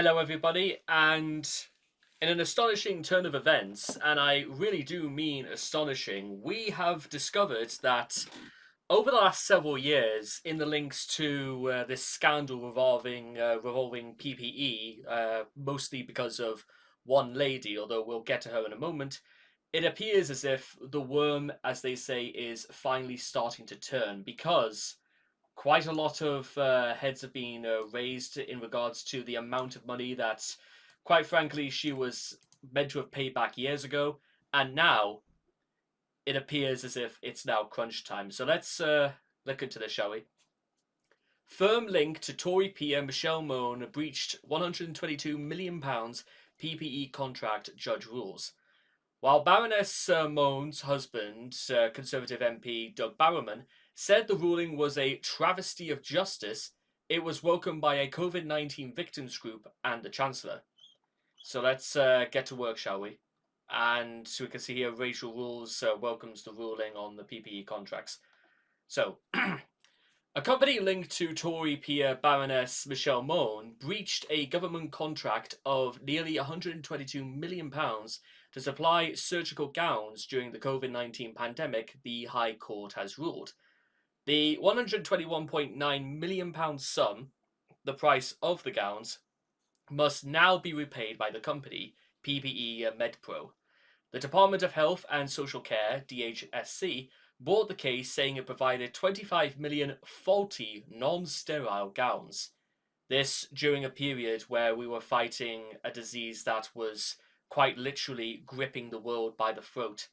Hello, everybody, and in an astonishing turn of events, and I really do mean astonishing, we have discovered that over the last several years, in the links to this scandal revolving PPE, mostly because of one lady, although we'll get to her in a moment, it appears as if the worm, as they say, is finally starting to turn because quite a lot of heads have been raised in regards to the amount of money that, quite frankly, she was meant to have paid back years ago, and now it appears as if it's now crunch time. So let's look into this, shall we? Firm link to Tory peer Michelle Mone breached £122 million PPE contract, judge rules. While Baroness Mone's husband, Conservative MP Doug Barrowman, said the ruling was a travesty of justice, it was welcomed by a COVID-19 victims group and the Chancellor. So let's get to work, shall we? And so we can see here Rachel Rules welcomes the ruling on the PPE contracts. So, a company linked to Tory peer Baroness Michelle Mone breached a government contract of nearly £122 million to supply surgical gowns during the COVID-19 pandemic, the High Court has ruled. The £121.9 million sum, the price of the gowns, must now be repaid by the company, PPE Medpro. The Department of Health and Social Care, DHSC, brought the case saying it provided 25 million faulty, non-sterile gowns. This during a period where we were fighting a disease that was quite literally gripping the world by the throat.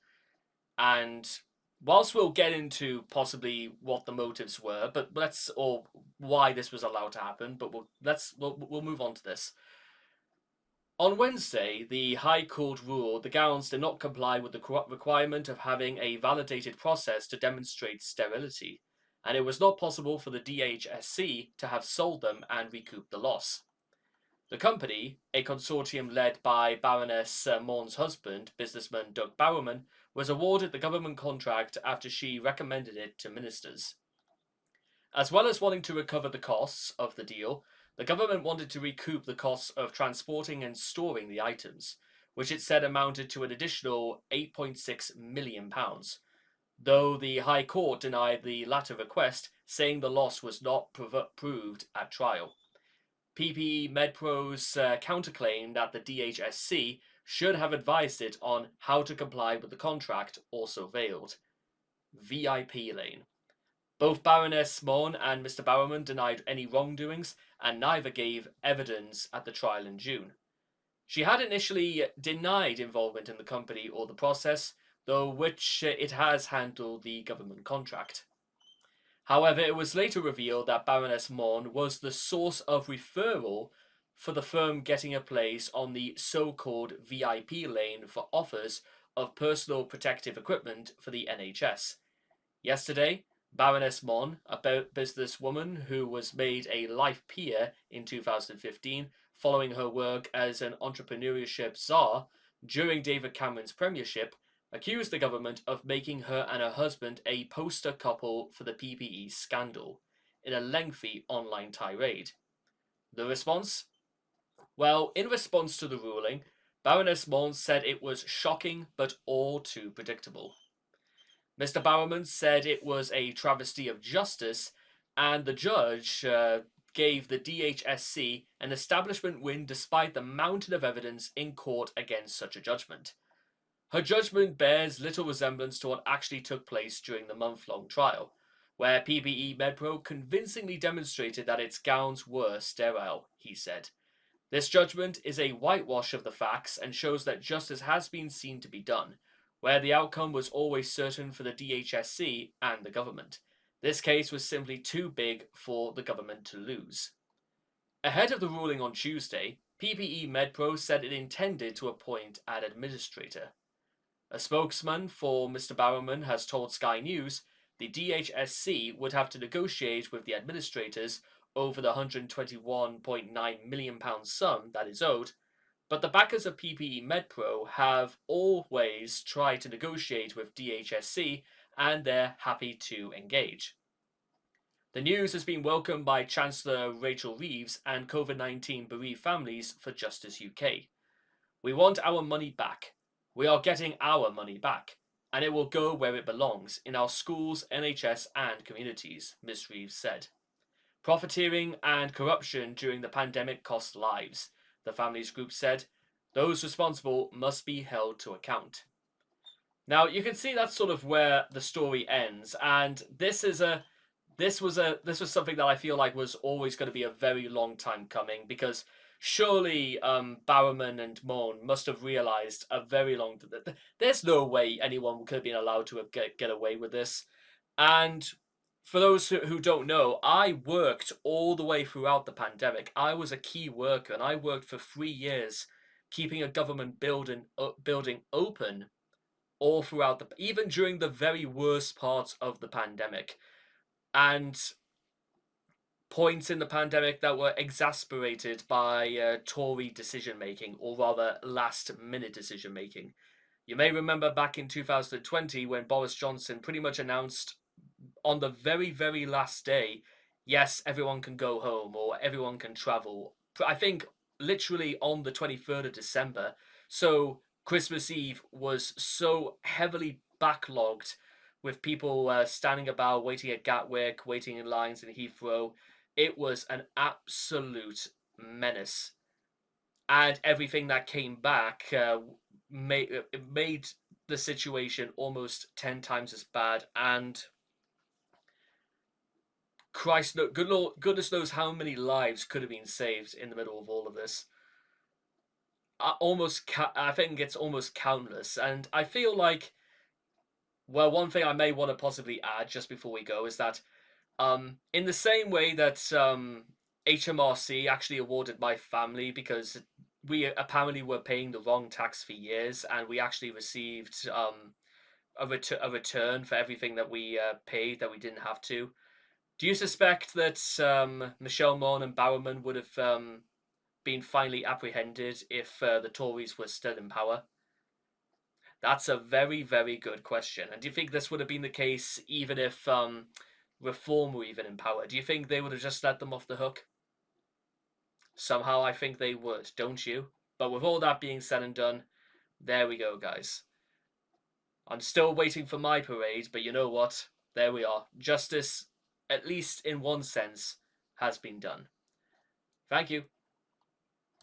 And whilst we'll get into possibly what the motives were, or why this was allowed to happen, but we'll move on to this. On Wednesday, the High Court ruled the gowns did not comply with the requirement of having a validated process to demonstrate sterility, and it was not possible for the DHSC to have sold them and recouped the loss. The company, a consortium led by Baroness Mone's husband, businessman Doug Barrowman, was awarded the government contract after she recommended it to ministers. As well as wanting to recover the costs of the deal, the government wanted to recoup the costs of transporting and storing the items, which it said amounted to an additional £8.6 million, though the High Court denied the latter request, saying the loss was not proved at trial. PPE Medpro's counterclaim that the DHSC should have advised it on how to comply with the contract also failed. VIP lane. Both Baroness Mone and Mr. Barrowman denied any wrongdoings, and neither gave evidence at the trial in June. She had initially denied involvement in the company or the process, though which it has handled the government contract. However, it was later revealed that Baroness Mone was the source of referral for the firm getting a place on the so-called VIP lane for offers of personal protective equipment for the NHS. Yesterday, Baroness Mone, a businesswoman who was made a life peer in 2015 following her work as an entrepreneurship czar during David Cameron's premiership, accused the government of making her and her husband a poster couple for the PPE scandal in a lengthy online tirade. The response? Well, in response to the ruling, Baroness Mone said it was shocking but all too predictable. Mr. Barrowman said it was a travesty of justice, and the judge gave the DHSC an establishment win despite the mountain of evidence in court against such a judgment. Her judgment bears little resemblance to what actually took place during the month-long trial, where PPE Medpro convincingly demonstrated that its gowns were sterile, he said. This judgment is a whitewash of the facts and shows that justice has been seen to be done, where the outcome was always certain for the DHSC and the government. This case was simply too big for the government to lose. Ahead of the ruling on Tuesday, PPE Medpro said it intended to appoint an administrator. A spokesman for Mr. Barrowman has told Sky News the DHSC would have to negotiate with the administrators over the £121.9 million sum that is owed, but the backers of PPE Medpro have always tried to negotiate with DHSC and they're happy to engage. The news has been welcomed by Chancellor Rachel Reeves and COVID-19 bereaved families for Justice UK. We want our money back. We are getting our money back, and it will go where it belongs, in our schools, NHS and communities, Ms Reeves said. Profiteering and corruption during the pandemic cost lives, the families group said. Those responsible must be held to account. Now you can see that's sort of where the story ends, and this was something that I feel like was always going to be a very long time coming, because surely Barrowman and Mone must have realized a very long. There's no way anyone could have been allowed to get away with this, and for those who don't know, I worked all the way throughout the pandemic. I was a key worker, and I worked for 3 years, keeping a government building open all throughout even during the very worst parts of the pandemic, and points in the pandemic that were exasperated by Tory decision making, or rather last minute decision making. You may remember back in 2020 when Boris Johnson pretty much announced on the very, very last day, yes, everyone can go home or everyone can travel. I think literally on the 23rd of December. So Christmas Eve was so heavily backlogged with people standing about, waiting at Gatwick, waiting in lines in Heathrow. It was an absolute menace. And everything that came back made the situation almost 10 times as bad. And Christ, no, goodness knows how many lives could have been saved in the middle of all of this. I think it's almost countless, and I feel like, well, one thing I may want to possibly add just before we go is that, in the same way that HMRC actually awarded my family because we apparently were paying the wrong tax for years, and we actually received a return for everything that we paid that we didn't have to. Do you suspect that Michelle Mone and Barrowman would have been finally apprehended if the Tories were still in power? That's a very, very good question. And do you think this would have been the case even if Reform were even in power? Do you think they would have just let them off the hook? Somehow I think they would, don't you? But with all that being said and done, there we go, guys. I'm still waiting for my parade, but you know what? There we are. Justice, at least in one sense, has been done. Thank you.